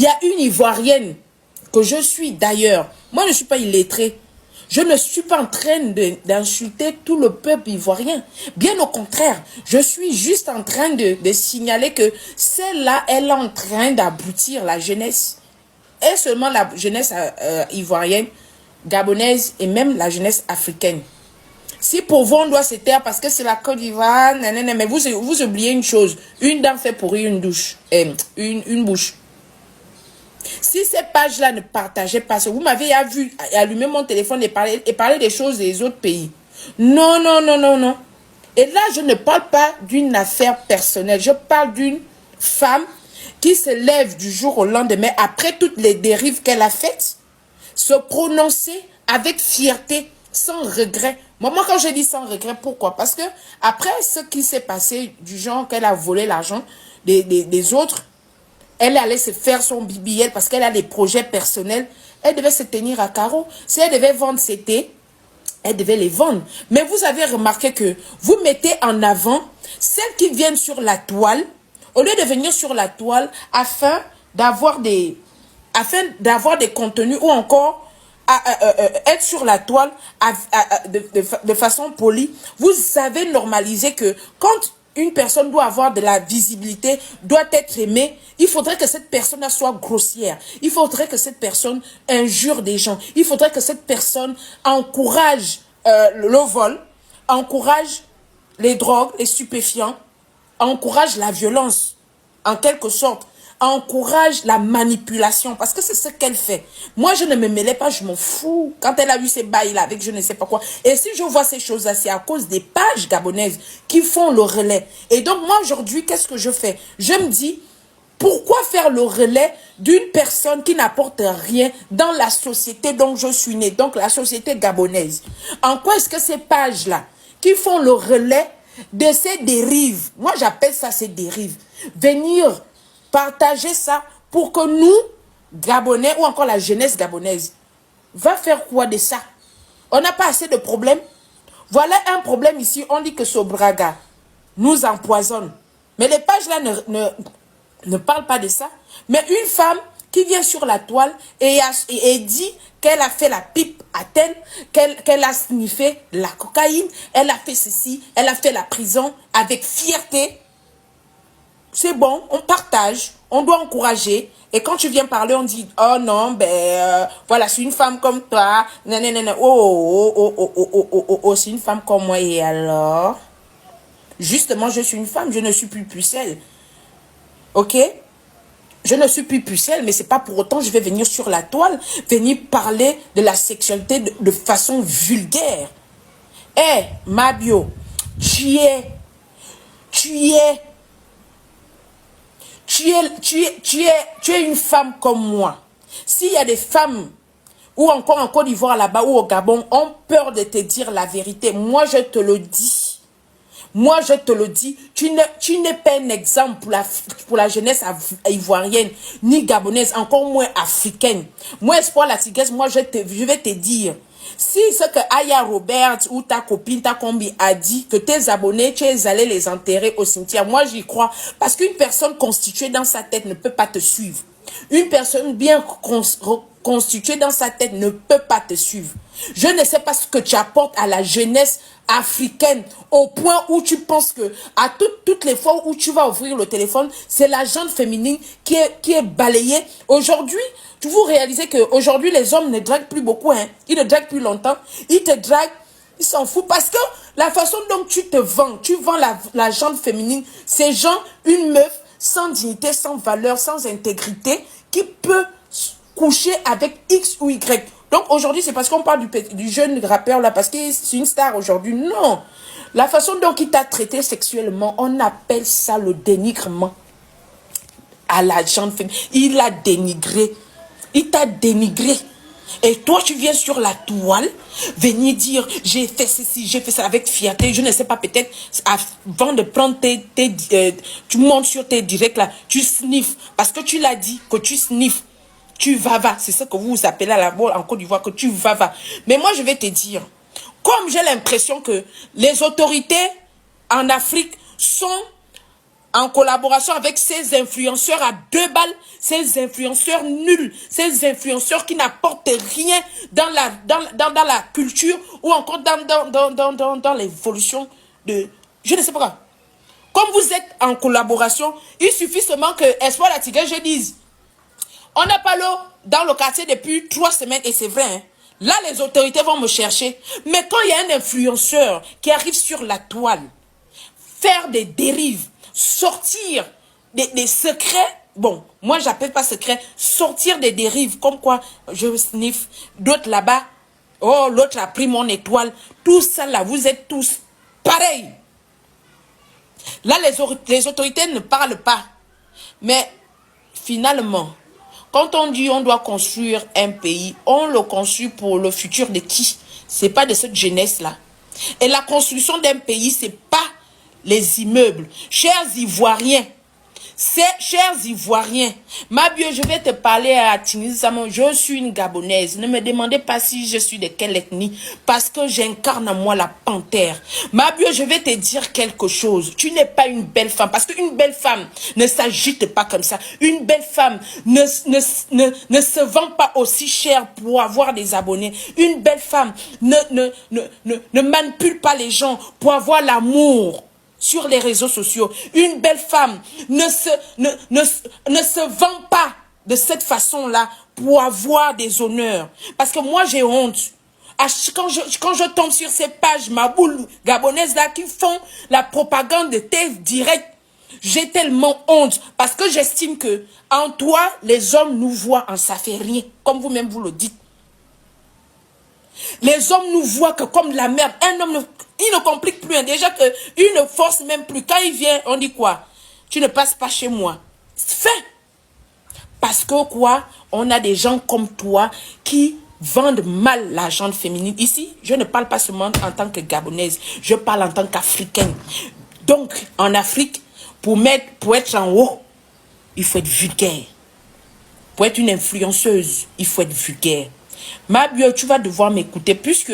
Il y a une Ivoirienne que je suis d'ailleurs. Moi, je ne suis pas illettrée. Je ne suis pas en train d'insulter tout le peuple ivoirien. Bien au contraire, je suis juste en train de signaler que celle-là, elle est en train d'aboutir la jeunesse. Et seulement la jeunesse ivoirienne, gabonaise et même la jeunesse africaine. Si pour vous, on doit se taire parce que c'est la Côte d'Ivoire, mais vous oubliez une chose. Une dent fait pourrir une douche. Une bouche. Si ces pages-là ne partageaient pas, vous m'avez vu allumer mon téléphone et parler des choses des autres pays. Non, non, non, non, non. Et là, je ne parle pas d'une affaire personnelle. Je parle d'une femme qui se lève du jour au lendemain, après toutes les dérives qu'elle a faites, se prononcer avec fierté, sans regret. Moi, quand je dis sans regret, pourquoi? Parce que après ce qui s'est passé, du genre qu'elle a volé l'argent des autres, elle allait se faire son BBL parce qu'elle a des projets personnels. Elle devait se tenir à carreau. Si elle devait vendre ses thés, elle devait les vendre. Mais vous avez remarqué que vous mettez en avant celles qui viennent sur la toile, au lieu de venir sur la toile afin d'avoir des contenus ou encore être sur la toile de façon polie. Vous savez normaliser que quand une personne doit avoir de la visibilité, doit être aimée, il faudrait que cette personne soit grossière. Il faudrait que cette personne injure des gens. Il faudrait que cette personne encourage le vol, encourage les drogues, les stupéfiants, encourage la violence, en quelque sorte, encourage la manipulation, parce que c'est ce qu'elle fait. Moi, je ne me mêlais pas, je m'en fous. Quand elle a eu ces bails-là avec je ne sais pas quoi. Et si je vois ces choses-là, c'est à cause des pages gabonaises qui font le relais. Et donc, moi, aujourd'hui, qu'est-ce que je fais? Je me dis, pourquoi faire le relais d'une personne qui n'apporte rien dans la société dont je suis né, donc la société gabonaise? En quoi est-ce que ces pages-là, qui font le relais de ces dérives, moi j'appelle ça ces dérives, venir partager ça pour que nous, Gabonais, ou encore la jeunesse gabonaise, va faire quoi de ça? On n'a pas assez de problèmes. Voilà un problème ici, on dit que Sobraga nous empoisonne. Mais les pages là ne parlent pas de ça. Mais une femme qui vient sur la toile et dit qu'elle a fait la pipe à tel, qu'elle a sniffé la cocaïne, elle a fait ceci, elle a fait la prison avec fierté. C'est bon, on partage, on doit encourager. Et quand tu viens parler, on dit, oh non, voilà, c'est une femme comme toi. Oh, c'est une femme comme moi. Et alors? Justement, je suis une femme, je ne suis plus pucelle. Ok? Je ne suis plus pucelle, mais c'est pas pour autant que je vais venir sur la toile, venir parler de la sexualité de façon vulgaire. Eh, Mabio, tu es une femme comme moi. S'il y a des femmes, ou encore en Côte d'Ivoire là-bas, ou au Gabon, ont peur de te dire la vérité, moi je te le dis. Moi, je te le dis, tu n'es pas un exemple pour la jeunesse ivoirienne, ni gabonaise, encore moins africaine. Moi, Espoir la tigresse, moi, je vais te dire, si ce que Aya Robert ou ta copine, ta combi a dit, que tes abonnés, tu es allé les enterrer au cimetière, moi, j'y crois. Parce qu'une personne constituée dans sa tête ne peut pas te suivre. Une personne bien constituée dans sa tête ne peut pas te suivre. Je ne sais pas ce que tu apportes à la jeunesse africaine au point où tu penses que à toutes les fois où tu vas ouvrir le téléphone, c'est la gente féminine qui est balayée. Aujourd'hui, vous réalisez qu'aujourd'hui, les hommes ne draguent plus beaucoup. Hein. Ils ne draguent plus longtemps. Ils te draguent. Ils s'en foutent parce que la façon dont tu vends la gente féminine, c'est genre une meuf sans dignité, sans valeur, sans intégrité, qui peut coucher avec X ou Y. Donc aujourd'hui, c'est parce qu'on parle du jeune rappeur là, parce que c'est une star aujourd'hui. Non. La façon dont il t'a traité sexuellement, on appelle ça le dénigrement à la gente féminine. Il l'a dénigré. Il t'a dénigré. Et toi, tu viens sur la toile, venir dire, j'ai fait ceci, j'ai fait ça avec fierté, je ne sais pas, peut-être, avant de prendre tu montes sur tes directs là, tu sniffes, parce que tu l'as dit, que tu sniffes, tu vas, c'est ce que vous appelez à la bolle en Côte d'Ivoire, que tu vas. Mais moi, je vais te dire, comme j'ai l'impression que les autorités en Afrique sont en collaboration avec ces influenceurs à 2 balles, ces influenceurs nuls, ces influenceurs qui n'apportent rien dans la culture ou encore dans l'évolution de... Je ne sais pas. Comme vous êtes en collaboration, il suffit seulement que Espoir Latigué, je dise, on n'a pas l'eau dans le quartier depuis 3 semaines et c'est vrai, hein. Là, les autorités vont me chercher. Mais quand il y a un influenceur qui arrive sur la toile, faire des dérives, sortir des secrets, bon, moi j'appelle pas secret, sortir des dérives, comme quoi je sniffe, d'autres là-bas, oh l'autre a pris mon étoile, tout ça là, vous êtes tous pareils. Là les autorités ne parlent pas, mais finalement, quand on dit on doit construire un pays, on le construit pour le futur de qui? C'est pas de cette jeunesse-là. Et la construction d'un pays, c'est pas les immeubles. Chers Ivoiriens, chers Ivoiriens, Mabio, je vais te parler à Tunisie. Je suis une Gabonaise. Ne me demandez pas si je suis de quelle ethnie, parce que j'incarne en moi la panthère. Mabio, je vais te dire quelque chose. Tu n'es pas une belle femme, parce qu'une belle femme ne s'agite pas comme ça. Une belle femme ne se vend pas aussi cher pour avoir des abonnés. Une belle femme ne manipule pas les gens pour avoir l'amour sur les réseaux sociaux. Une belle femme ne se vend pas de cette façon-là pour avoir des honneurs. Parce que moi, j'ai honte. Quand je tombe sur ces pages maboules gabonaises là qui font la propagande de TF Direct, j'ai tellement honte. Parce que j'estime que en toi, les hommes nous voient en ça fait rien. Comme vous-même vous le dites. Les hommes nous voient que comme de la merde. Un homme, il ne complique plus. Hein. Déjà qu'il ne force même plus. Quand il vient, on dit quoi? Tu ne passes pas chez moi. Fait. Parce que quoi? On a des gens comme toi qui vendent mal la gente féminine. Ici, je ne parle pas seulement en tant que Gabonaise. Je parle en tant qu'Africaine. Donc, en Afrique, pour être en haut, il faut être vulgaire. Pour être une influenceuse, il faut être vulgaire. Mabio, tu vas devoir m'écouter puisque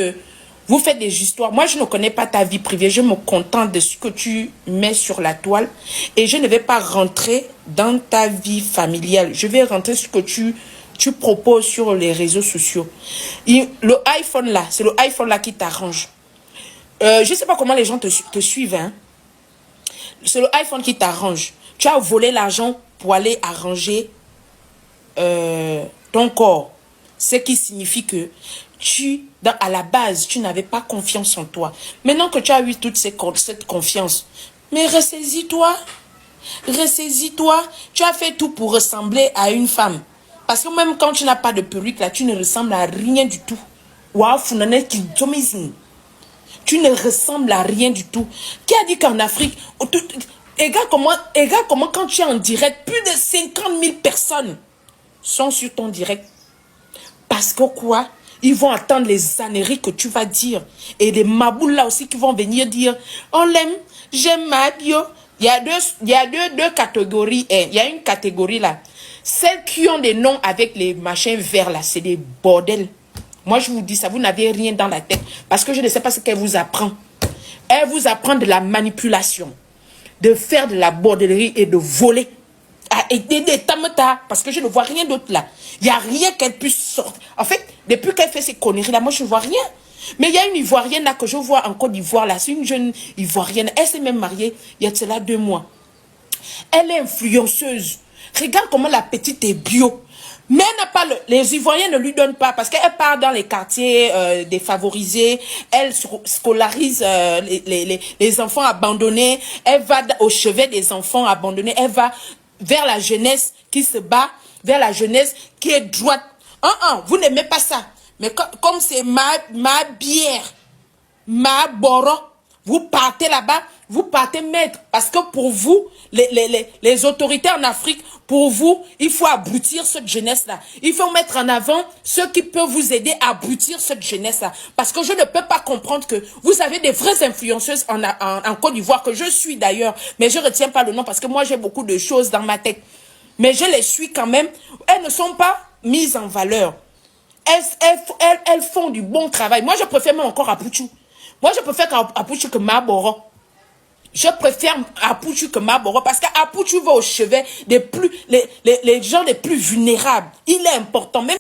vous faites des histoires. Moi, je ne connais pas ta vie privée. Je me contente de ce que tu mets sur la toile. Et je ne vais pas rentrer dans ta vie familiale. Je vais rentrer ce que tu proposes sur les réseaux sociaux. Le iPhone là, c'est le iPhone là qui t'arrange. Je ne sais pas comment les gens te suivent. Hein. C'est le iPhone qui t'arrange. Tu as volé l'argent pour aller arranger ton corps. Ce qui signifie que à la base, tu n'avais pas confiance en toi. Maintenant que tu as eu toute cette confiance, mais ressaisis-toi. Ressaisis-toi. Tu as fait tout pour ressembler à une femme. Parce que même quand tu n'as pas de perruque, là, tu ne ressembles à rien du tout. Waouh, tu ne ressembles à rien du tout. Qui a dit qu'en Afrique, regarde comment quand tu es en direct, plus de 50 000 personnes sont sur ton direct. Parce que quoi? Ils vont attendre les âneries que tu vas dire. Et les maboules là aussi qui vont venir dire, on l'aime, j'aime Mabio. Il y a deux catégories. Il y a une catégorie là. Celles qui ont des noms avec les machins verts là, c'est des bordels. Moi je vous dis ça, vous n'avez rien dans la tête. Parce que je ne sais pas ce qu'elle vous apprend. Elle vous apprend de la manipulation. De faire de la bordellerie et de voler. Et des tamata, parce que je ne vois rien d'autre là. Il n'y a rien qu'elle puisse sortir. En fait, depuis qu'elle fait ces conneries là, moi je ne vois rien. Mais il y a une Ivoirienne là que je vois en Côte d'Ivoire là. C'est une jeune Ivoirienne. Elle s'est même mariée il y a de cela 2 mois. Elle est influenceuse. Regarde comment la petite est bio. Mais elle n'a pas les Ivoiriens ne lui donnent pas parce qu'elle part dans les quartiers défavorisés. Elle scolarise les enfants abandonnés. Elle va au chevet des enfants abandonnés. Elle va vers la jeunesse qui se bat, vers la jeunesse qui est droite. Vous n'aimez pas ça. Mais comme c'est ma bière, ma boro, vous partez là-bas, vous partez maître. Parce que pour vous, les autorités en Afrique, pour vous, il faut abrutir cette jeunesse-là. Il faut mettre en avant ceux qui peuvent vous aider à abrutir cette jeunesse-là. Parce que je ne peux pas comprendre que vous avez des vraies influenceuses en Côte d'Ivoire, que je suis d'ailleurs, mais je ne retiens pas le nom parce que moi j'ai beaucoup de choses dans ma tête. Mais je les suis quand même. Elles ne sont pas mises en valeur. Elles font du bon travail. Moi, je préfère même encore Apuchou. Moi, je préfère Apuchou que Maboro. Je préfère Apoutu que Maboro parce qu'Apoutu va au chevet des plus, les gens les plus vulnérables. Il est important. Même